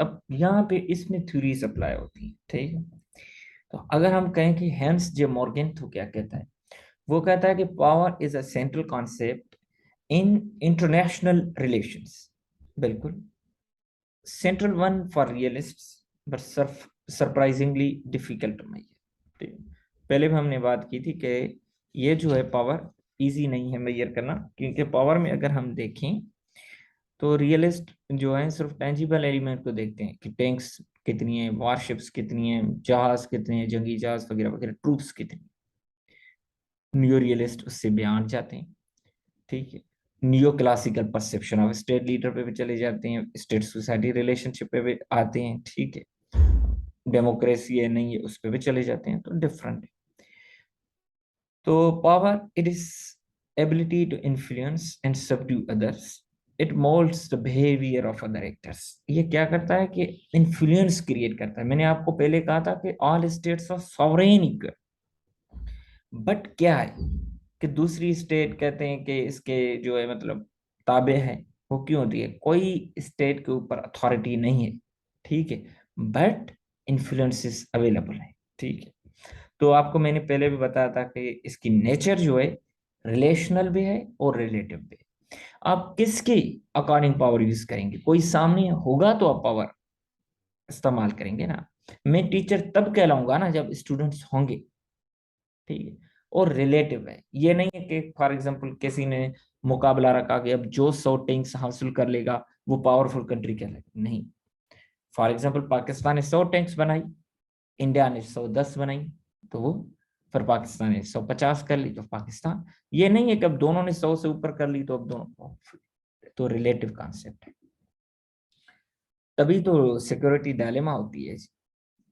अब यहाँ पे इसमें थ्योरीज अप्लाई होती है, ठीक है। तो अगर हम कहें कि हेंस जे मॉर्गन तो क्या कहता है, वो कहता है कि power is a central concept in international relations. बिल्कुल central one for realists but surprisingly difficult to measure. पहले भी हमने बात की थी कि ये जो है पावर इजी नहीं है मेजर करना, क्योंकि पावर में अगर हम देखें तो रियलिस्ट जो है सिर्फ टेंजिबल एलिमेंट को देखते हैं कि टैंक्स कितनी है, वारशिप्स कितनी है, जहाज कितने हैं, जंगी जहाज वगैरह वगैरह, ट्रूप्स कितनी। न्यू रियलिस्ट उससे बयान जाते हैं, ठीक है। Neo classical perception of state leader पे भी चले जाते हैं, स्टेट सोसाइटी रिलेशनशिप पे भी आते हैं, ठीक है। डेमोक्रेसी है नहीं है उस पे भी चले जाते हैं, तो डिफरेंट है। तो power it is ability to influence and subdue others, it moulds the behaviour of other actors. ये क्या करता है कि इन्फ्लुएंस क्रिएट करता है। मैंने आपको पहले कहा था कि all states are sovereign equal, but क्या है कि दूसरी स्टेट कहते हैं कि इसके जो है मतलब ताबे है। वो क्यों होती है, कोई स्टेट के ऊपर अथॉरिटी नहीं है, ठीक है, बट इन्फ्लुएंसेस अवेलेबल है, ठीक है। तो आपको मैंने पहले भी बताया था कि इसकी नेचर जो है रिलेशनल भी है और रिलेटिव भी है। आप किसके अकॉर्डिंग पावर यूज करेंगे, कोई सामने होगा तो आप पावर इस्तेमाल करेंगे ना। मैं टीचर तब कहलाऊंगा ना जब स्टूडेंट्स होंगे, ठीक है। और रिलेटिव है, ये नहीं है कि फॉर एग्जांपल किसी ने मुकाबला रखा कि अब जो 100 टैंक्स हासिल कर लेगा वो पावरफुल कंट्री कहलाएगा, नहीं। फॉर एग्जांपल पाकिस्तान ने 100 टैंक्स बनाई, इंडिया ने 110 बनाई, तो वो फिर पाकिस्तान ने 150 कर ली तो पाकिस्तान। ये नहीं है कि अब दोनों ने 100 से ऊपर कर ली तो अब दोनों पावरफुल। तो रिलेटिव कॉन्सेप्ट है। तभी तो सिक्योरिटी डायलेमा होती है,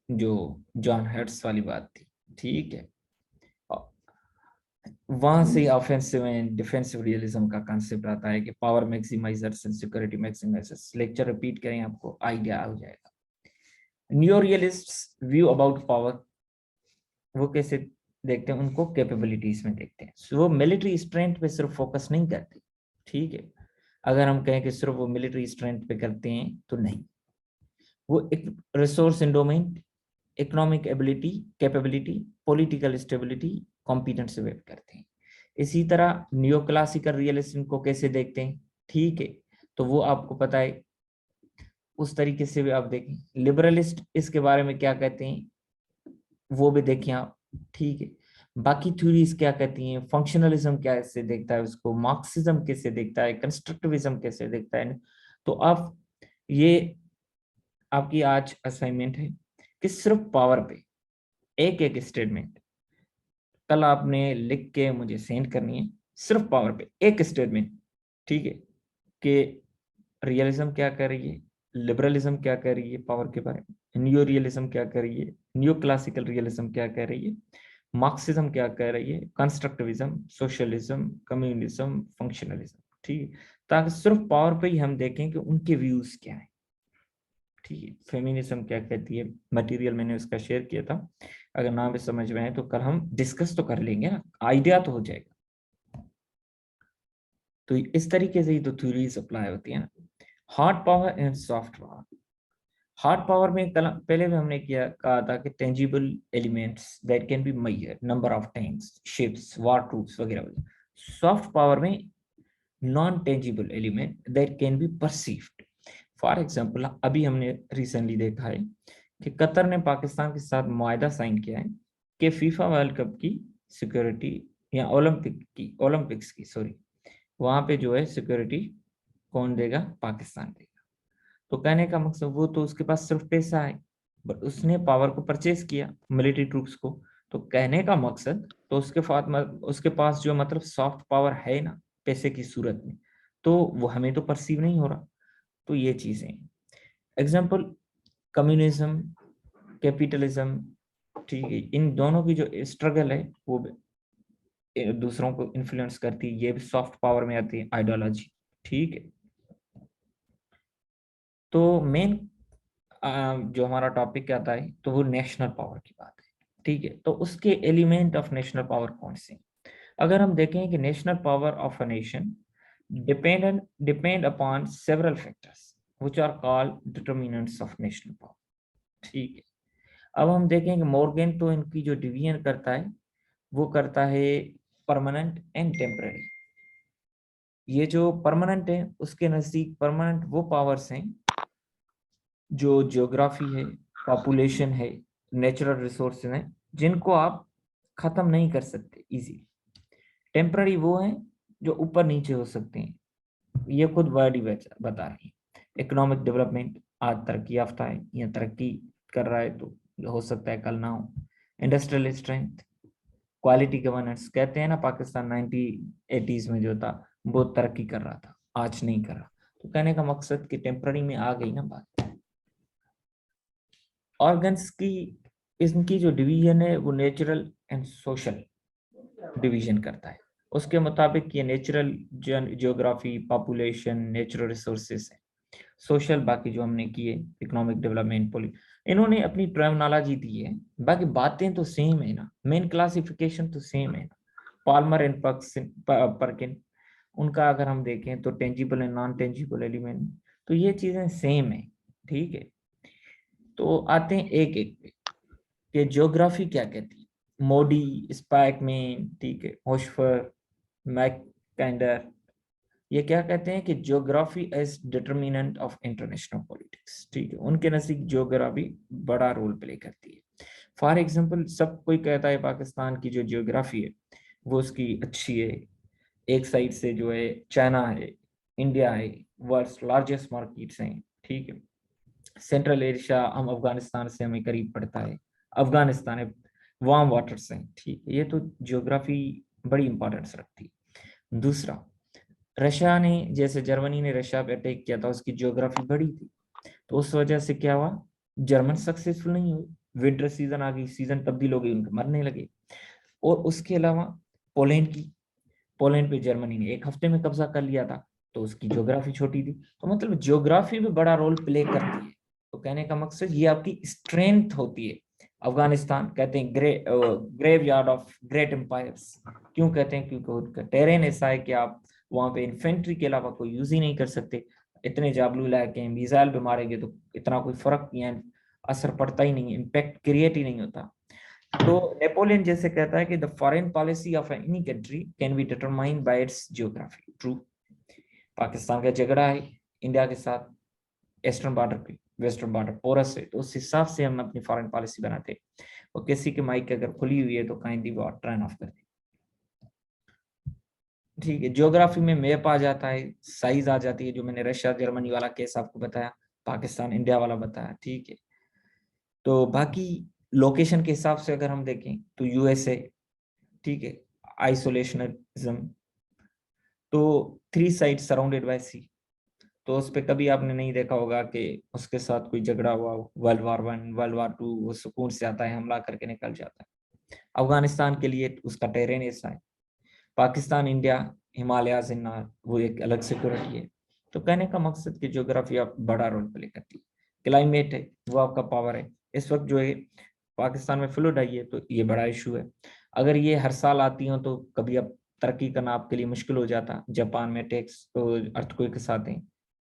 जो जॉन हर्ट्स वाली बात थी, ठीक है। वहां से ऑफेंसिव एंड डिफेंसिव रियलिज्म का कांसेप्ट आता है कि power maximisers and security maximisers. Lecture repeat करें आपको आइडिया हो जाएगा। New realists view about power वो कैसे देखते हैं, उनको कैपेबिलिटीज में देखते हैं। वो मिलिट्री स्ट्रेंथ पे सिर्फ फोकस नहीं करते, ठीक है। अगर हम कहें कि सिर्फ वो मिलिट्री स्ट्रेंथ पे करते हैं तो नहीं, वो एक resource endowment, economic ability, capability, political stability, competence से वेट करते हैं। इसी तरह नियो क्लासिकल रियलिज्म को कैसे देखते हैं, ठीक है। तो वो आपको पता है, उस तरीके से भी आप देखें। लिबरलिस्ट इसके बारे में क्या कहते हैं वो भी देखें आप, ठीक है। बाकी थ्योरीज क्या कहती हैं, फंक्शनलिज्म कैसे देखता है उसको, मार्क्सिज्म कैसे देखता है, कंस्ट्रक्टिविज्म कैसे देखता है। तो आप ये आपकी आज असाइनमेंट है कि सिर्फ पावर पे एक एक स्टेटमेंट कल आपने लिख के मुझे सेंड करनी है, सिर्फ पावर पे एक स्टेटमेंट, ठीक है। कि रियलिज्म क्या कर रही है, लिबरलिज्म क्या कर रही है पावर के बारे में, न्यू रियलिज्म क्या कर रही है, न्यू क्लासिकल रियलिज्म क्या कर रही है, मार्क्सिज्म क्या कर रही है, कंस्ट्रक्टिविज्म, सोशलिज्म, कम्युनिज्म, फंक्शनलिज्म, ठीक है। ताकि सिर्फ पावर पे ही हम देखें कि उनके व्यूज क्या है, ठीक है। फेमिनिज्म क्या कहती है, मटेरियल मैंने उसका शेयर किया था, अगर ना भी समझ में आए तो कल हम डिस्कस तो कर लेंगे ना, आइडिया तो हो जाएगा। तो इस तरीके से ही तो थ्योरीज अप्लाई होती है ना। Hard power and soft power. Hard power में कल पहले भी हमने किया कहा था कि tangible elements that can be measure, number of tanks, ships, war troops वगैरह वगैरह। सॉफ्ट पावर में non tangible element that can be perceived. For example अभी हमने रिसेंटली देखा है कि कतर ने पाकिस्तान के साथ मुआहदा साइन किया है कि फीफा वर्ल्ड कप की सिक्योरिटी या ओलंपिक्स की सॉरी, वहां पे जो है सिक्योरिटी कौन देगा, पाकिस्तान देगा। तो कहने का मकसद वो तो उसके पास सिर्फ पैसा है, बट उसने पावर को परचेज किया, मिलिट्री ट्रूप्स को। तो कहने का मकसद तो उसके पास जो मतलब सॉफ्ट पावर है ना पैसे की सूरत में, तो वो हमें तो परसीव नहीं हो रहा। तो ये चीजें एग्जाम्पल कम्युनिज्म, कैपिटलिज्म, ठीक है, इन दोनों की जो स्ट्रगल है वो दूसरों को इन्फ्लुएंस करती है, ये भी सॉफ्ट पावर में आती है आइडियोलॉजी, ठीक है। तो मेन जो हमारा टॉपिक आता है तो वो नेशनल पावर की बात है, ठीक है। तो उसके एलिमेंट ऑफ नेशनल पावर कौन से, अगर हम देखें कि national power of a nation depend upon several factors. which are called determinants of national power। ठीक है, अब हम देखेंगे मॉर्गन तो इनकी जो डिवीजन करता है वो करता है परमानेंट एंड टेम्पररी। ये जो परमानेंट है उसके नजदीक परमानेंट वो पावर्स हैं जो ज्योग्राफी है, पॉपुलेशन है, नेचुरल रिसोर्सेज हैं जिनको आप खत्म नहीं कर सकते इजीली। टेम्पररी वो हैं जो ऊपर नीचे हो सकते हैं, ये खुद वर्ड ही बता रही है। इकोनॉमिक डेवलपमेंट, आज तरक्की याफ्ता है या तरक्की कर रहा है तो हो सकता है कल ना हो। इंडस्ट्रियल स्ट्रेंथ, क्वालिटी गवर्नेंस, कहते हैं ना पाकिस्तान 1980s में जो था वो तरक्की कर रहा था, आज नहीं कर रहा। तो कहने का मकसद कि टेम्पररी में आ गई ना बात। ऑर्गन्स की इनकी जो डिवीजन है वो नेचुरल एंड सोशल डिवीजन करता है। उसके मुताबिक ये natural geography, population, natural resources है। सोशल बाकी जो हमने किए, इकोनॉमिक डेवलपमेंट, इन्होंने अपनी टर्मिनोलॉजी दी है, बाकी बातें तो सेम है ना, मेन क्लासिफिकेशन तो सेम है ना। पाल्मर एंड पर्किन, उनका अगर हम देखें तो tangible and non tangible element, तो ये चीजें सेम है। ठीक है, तो आते हैं एक एक पे कि ज्योग्राफी क्या कहती है। मोडी, स्पाइकमैन, ठीक है, होशफर, मैककाइंडर, ये क्या कहते हैं कि geography as determinant of international politics. ठीक है, उनके नजदीक ज्योग्राफी बड़ा रोल प्ले करती है। फॉर एग्जांपल, सब कोई कहता है पाकिस्तान की जो ज्योग्राफी है वो उसकी अच्छी है। एक साइड से जो है चाइना है, इंडिया है, वर्ल्ड लार्जेस्ट मार्केट्स हैं। ठीक है, सेंट्रल एशिया हम अफगानिस्तान से हमें करीब पड़ता है, अफगानिस्तान है, वार्म वाटर्स हैं। ठीक है, ये तो ज्योग्राफी बड़ी इंपॉर्टेंस रखती है। दूसरा, रशिया ने, जैसे जर्मनी ने रशिया पे अटैक किया था, उसकी ज्योग्राफी बड़ी थी, तो उस वजह से क्या हुआ, जर्मन सक्सेसफुल नहीं हुए। विंटर सीजन आ गई, सीजन तब्दील हो गई, उनके मरने लगे। और उसके अलावा पोलैंड की, पोलैंड पे जर्मनी ने एक हफ्ते में कब्जा कर लिया था, तो उसकी ज्योग्राफी छोटी थी। तो मतलब ज्योग्राफी भी बड़ा रोल प्ले करती है। तो कहने का मकसद ये आपकी स्ट्रेंथ होती है। अफगानिस्तान कहते हैं graveyard of great empires. क्यों कहते हैं, क्योंकि उनका टेरेन ऐसा है कि आप वहां पे इन्फेंट्री के अलावा कोई यूज ही नहीं कर सकते। इतने जाबलू इलाके हैं, मिसाइल पे मारेंगे तो इतना कोई फर्क नहीं है, असर पड़ता ही नहीं है, इम्पैक्ट क्रिएट ही नहीं होता। तो नेपोलियन जैसे कहता है कि the foreign policy of any country can be determined by it's geography. True. Pakistan का झगड़ा है इंडिया के साथ, ईस्टर्न बॉर्डर पे, वेस्टर्न बॉर्डर पोरस है, तो उस हिसाब से हम अपनी फॉरेन पॉलिसी बनाते हैं। और किसी की माइक अगर खुली हुई है तो काइंडली वो टर्न ऑफ कर दे। ठीक है, ज्योग्राफी में मैप आ जाता है, साइज आ जाती है, जो मैंने रशिया जर्मनी वाला केस आपको बताया, पाकिस्तान इंडिया वाला बताया। ठीक है, तो बाकी लोकेशन के हिसाब से अगर हम देखें तो यूएसए, ठीक है, आइसोलेशनिज्म, तो थ्री साइड सराउंडेड बाय सी, तो उस पर कभी आपने नहीं देखा होगा कि उसके साथ कोई झगड़ा हुआ। वर्ल्ड वार 1, वर्ल्ड वार 2, वो सुकून से आता है, हमला करके निकल जाता है। अफगानिस्तान के लिए उसका टेरेन ऐसा है। पाकिस्तान इंडिया, हिमालयाज इन नॉर्थ, वो एक अलग सिक्योरिटी है। तो कहने का मकसद कि ज्योग्राफी आप बड़ा रोल प्ले करती है। क्लाइमेट है, वो आपका पावर है। इस वक्त जो है पाकिस्तान में फ्लड आई है, तो ये बड़ा इशू है। अगर ये हर साल आती हो तो कभी अब तरक्की करना आपके लिए मुश्किल हो जाता। जापान में टैक्स अर्थक्वेक के साथ हैं।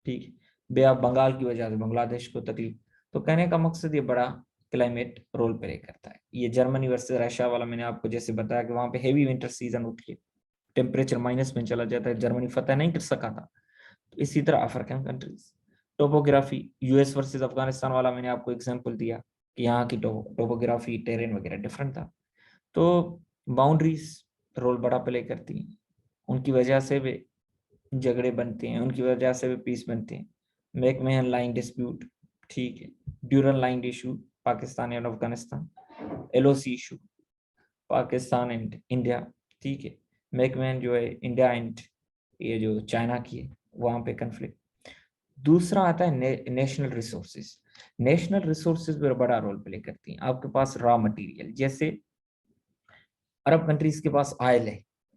ठीक है, बे ऑफ बंगाल की वजह से बांग्लादेश को तकलीफ। तो कहने का मकसद ये बड़ा क्लाइमेट रोल प्ले करता है। ये जर्मनी वर्सेस रशिया वाला मैंने आपको जैसे बताया कि वहां पे हेवी विंटर सीजन होती है, टेम्परेचर माइनस में चला जाता है, जर्मनी फतह नहीं कर सका था। तो इसी तरह African countries, topography, US versus Afghanistan वाला मैंने आपको एग्जांपल दिया कि यहाँ की टोपोग्राफी, टेरेन वगैरह डिफरेंट था। तो बाउंड्रीज रोल बड़ा प्ले करती हैं, उनकी वजह से भी झगड़े बनते हैं, उनकी वजह से भी पीस बनते हैं। मैकमहन लाइन डिस्प्यूट, ठीक है, ड्यूरल line issue, Pakistan and Afghanistan, LOC issue, Pakistan and India. ठीक है, मैकमहन जो है इंडिया एंड ये जो चाइना की है, वहां पे कंफ्लिक्ट। दूसरा आता है नेशनल रिसोर्सेज। नेशनल रिसोर्सेज पर बड़ा रोल प्ले करती हैं। आपके पास रॉ मटेरियल, जैसे अरब कंट्रीज के पास ऑयल है,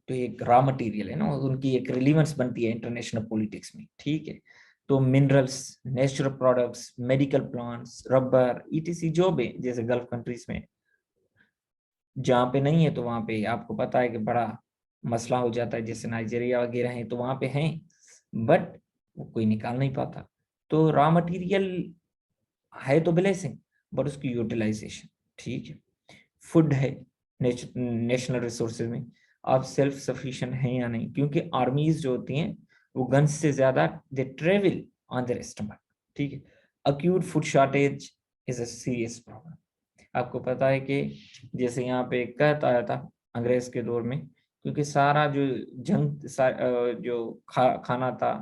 तो एक रॉ मटेरियल है ना, उनकी एक रिलीवेंस बनती है इंटरनेशनल पॉलिटिक्स में। ठीक है, तो minerals, natural products, medical plants, rubber, etc जो भी, जैसे गल्फ कंट्रीज में जहाँ पे नहीं है तो वहां पे आपको पता है कि बड़ा मसला हो जाता है। जैसे नाइजीरिया वगैरह है तो वहां पे हैं, बट वो कोई निकाल नहीं पाता। तो रॉ मटेरियल है तो ब्लेसिंग, बट उसकी यूटिलाइजेशन, ठीक है। फूड है, नेशनल रिसोर्सेज में आप सेल्फ सफिशिएंट हैं या नहीं, क्योंकि आर्मीज जो होती हैं वो गन्स से ज्यादा they travel on their stomach, ठीक है। Acute food shortage is a serious problem. आपको पता है कि जैसे यहाँ पे कहता आया था अंग्रेज के दौर में, क्योंकि सारा जो जो खाना था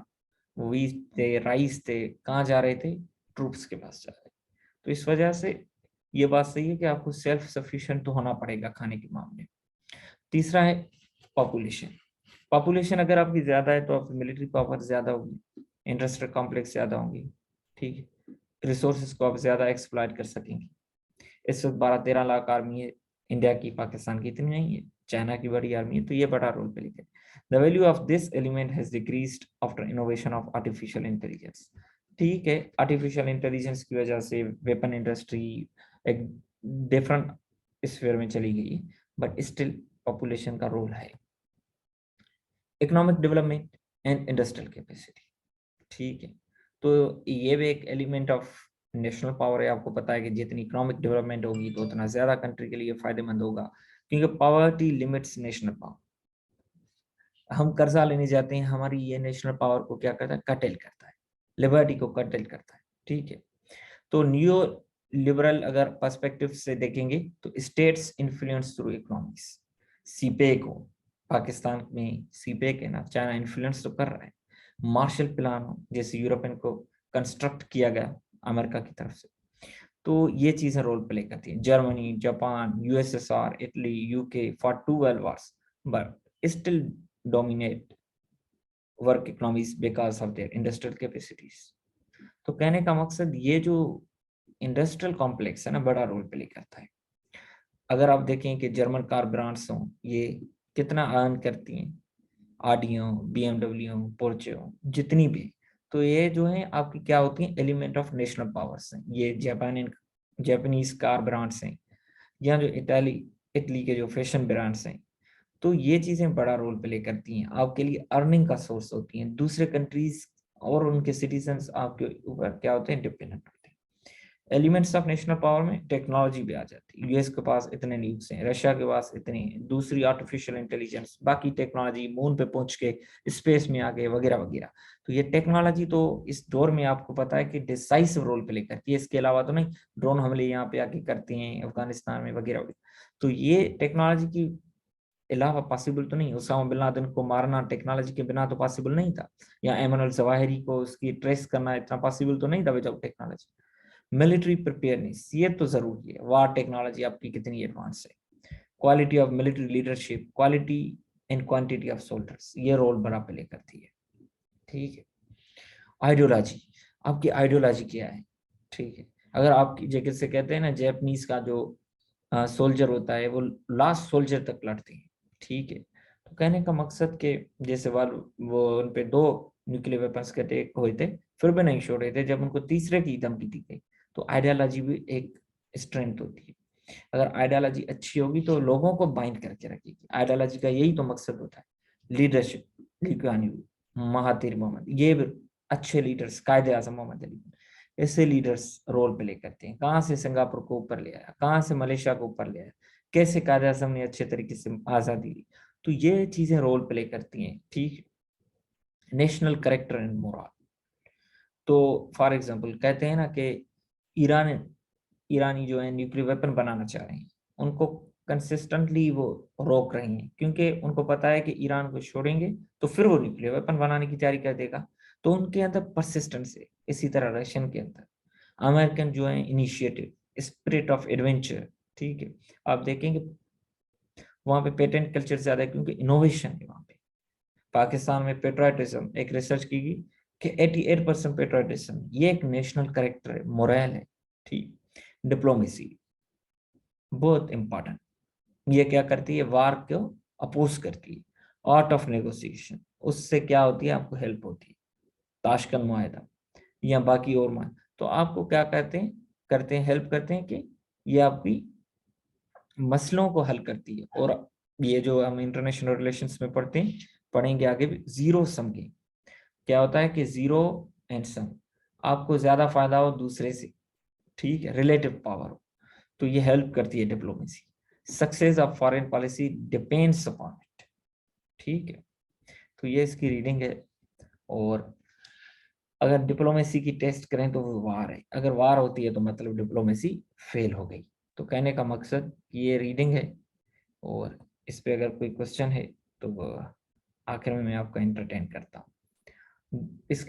वो वीट थे, राइस थे, कहाँ जा रहे थे, ट्रूप्स के पास जा रहे थे। तो इस वजह से ये बात सही है कि आपको सेल्फ सफिशिएंट तो होना पड़ेगा खाने के मामले में। तीसरा है पॉपुलेशन। पॉपुलेशन अगर आपकी ज्यादा है तो आपकी मिलिट्री पावर ज्यादा होगी, इंडस्ट्रियल कॉम्प्लेक्स ज्यादा होंगे, ठीक है। रिसोर्सेज को आप ज्यादा एक्सप्लॉइट कर सकेंगे। इस वक्त 12-13 लाख आर्मी है इंडिया की, पाकिस्तान की इतनी नहीं है, चाइना की बड़ी आर्मी है, तो ये बड़ा रोल प्ले करे। The value of this element has decreased after innovation of artificial intelligence. ठीक है, आर्टिफिशियल इंटेलिजेंस की वजह से वेपन इंडस्ट्री एक डिफरेंट स्फीयर में चली गई, बट स्टिल पॉपुलेशन का रोल है। Economic development and industrial capacity, ठीक है। तो ये भी एक एलिमेंट ऑफ नेशनल पावर है। आपको पता है कि जितनी इकोनॉमिक डेवलपमेंट होगी तो उतना ज्यादा कंट्री के लिए फायदेमंद होगा, क्योंकि पॉवर्टी लिमिट्स नेशनल पावर। हम कर्जा लेने जाते हैं, हमारी ये नेशनल पावर को क्या करता है, कटेल करता है, लिबर्टी को कटेल करता है, ठीक है। तो न्यू लिबरल अगर पर्सपेक्टिव से देखेंगे तो states influence through economics, CPEC हो, पाकिस्तान में सीपेक है ना, चाइना इन्फ्लुएंस तो कर रहा है। मार्शल प्लान हो, जैसे यूरोपियन को कंस्ट्रक्ट किया गया अमेरिका की तरफ से, तो ये चीजें रोल प्ले करती हैं। Germany, Japan, USSR, Italy, UK for 2 world Wars but still dominate work economies because of their industrial capacities. तो कहने का मकसद ये जो इंडस्ट्रियल कॉम्प्लेक्स है ना, बड़ा रोल प्ले करता है। अगर आप देखें कि जर्मन कार ब्रांड्स हों, ये कितना अर्न करती हैं, आडी हो, बीएमडब्ल्यू हो, पोर्चे हो, जितनी भी, तो ये जो है आपकी क्या होती है, एलिमेंट ऑफ नेशनल पावर्स हैं। ये जापानीज कार ब्रांड्स हैं, या जो इटली के जो फैशन ब्रांड्स हैं, तो ये चीजें बड़ा रोल प्ले करती हैं, आपके लिए अर्निंग का सोर्स होती हैं। दूसरे कंट्रीज और उनके सिटीजन्स आपके ऊपर क्या होते हैं, डिपेंडेंट होते हैं। एलिमेंट्स ऑफ नेशनल पावर में टेक्नोलॉजी भी आ जाती है। यूएस के पास इतने न्यूक्लियस हैं, रशिया के पास इतने हैं, दूसरी आर्टिफिशियल इंटेलिजेंस, बाकी टेक्नोलॉजी, मून पे पहुंच के स्पेस में आ गए वगैरह वगैरह। तो ये टेक्नोलॉजी तो इस दौर में आपको पता है कि डिसाइसिव रोल प्ले करती है। इसके अलावा तो नहीं, ड्रोन हमले यहाँ पे आके करते हैं अफगानिस्तान में वगैरह वगैरह। तो ये टेक्नोलॉजी की अलावा पॉसिबल तो नहीं। उसामा बिन लादेन को मारना टेक्नोलॉजी के बिना तो पॉसिबल नहीं था, या एमन जवाहिरी को उसकी ट्रेस करना इतना पॉसिबल तो नहीं था विदाउट टेक्नोलॉजी। मिलिट्री प्रिपेयरनेस, ये तो जरूरी है, वार टेक्नोलॉजी आपकी कितनी एडवांस है। Quality of military leadership, quality and quantity of soldiers, ये रोल बड़ा प्ले करती है, ठीक है। आइडियोलॉजी, आपकी आइडियोलॉजी क्या है, ठीक है। अगर आपकी जगह से कहते हैं ना, जैपनीज का जो सोल्जर होता है वो लास्ट सोल्जर तक लड़ते हैं, ठीक है। तो कहने का मकसद के जैसे वो उन पे 2 न्यूक्लियर वेपन्स के अटैक हुए थे, फिर भी नहीं छोड़े थे, जब उनको तीसरे की धमकी दी गई। तो आइडियोलॉजी भी एक स्ट्रेंथ होती है। अगर आइडियोलॉजी अच्छी होगी तो लोगों को बाइंड करके रखेगी। आइडियोलॉजी का यही तो मकसद होता है। Leadership, Lee Kuan Yew, Mahathir Mohamad, ये भी अच्छे लीडर्स, कायदे आजम मोहम्मद अली, ऐसे लीडर्स रोल प्ले करते हैं। कहाँ से सिंगापुर को ऊपर ले आया, कहाँ से मलेशिया को ऊपर ले आया, कैसे कायदे आजम ने अच्छे तरीके से आजादी दी, तो ये चीजें रोल प्ले करती हैं, ठीक। नेशनल करेक्टर एंड मोरल, तो फॉर एग्जांपल कहते हैं ना कि ईरान ईरानी जो है न्यूक्लियर वेपन बनाना चाह रहे हैं, उनको कंसिस्टेंटली वो रोक रहे हैं, क्योंकि उनको पता है कि ईरान को छोड़ेंगे तो फिर वो न्यूक्लियर वेपन बनाने की तैयारी कर देगा। तो उनके अंदर परसिस्टेंस है। इसी तरह रशियन के अंदर, अमेरिकन जो है इनिशिएटिव, स्पिरिट ऑफ एडवेंचर, ठीक है। आप देखेंगे वहां पे पेटेंट कल्चर ज्यादा है, क्योंकि इनोवेशन है वहां पे। पाकिस्तान में पेट्रोटिज्म, एक रिसर्च की गई कि 88% पेट्रोटिज्म, ये एक नेशनल करेक्टर है, मोरल है, ठीक। डिप्लोमेसी बहुत इंपॉर्टेंट, ये क्या करती है, वार को अपोज करती है। आर्ट ऑफ नेगोशिएशन, उससे क्या होती है, आपको हेल्प होती है। ताशकंद मुआहदा या बाकी और मान, तो आपको क्या करते हैं हेल्प करते हैं कि ये आपकी मसलों को हल करती है। और ये जो हम इंटरनेशनल रिलेशंस में पढ़ते हैं, पढ़ेंगे आगे भी, जीरो सम गेम क्या होता है कि जीरो एंड सम, आपको ज्यादा फायदा हो दूसरे से, ठीक है, रिलेटिव पावर हो, तो ये हेल्प करती है diplomacy. Success of foreign policy depends upon it, ठीक है। तो ये इसकी रीडिंग है। और अगर डिप्लोमेसी की टेस्ट करें तो वो वार है, अगर वार होती है तो मतलब डिप्लोमेसी फेल हो गई। तो कहने का मकसद ये रीडिंग है, और इस पे अगर कोई क्वेश्चन है तो आखिर में मैं आपका एंटरटेन करता हूँ। इसके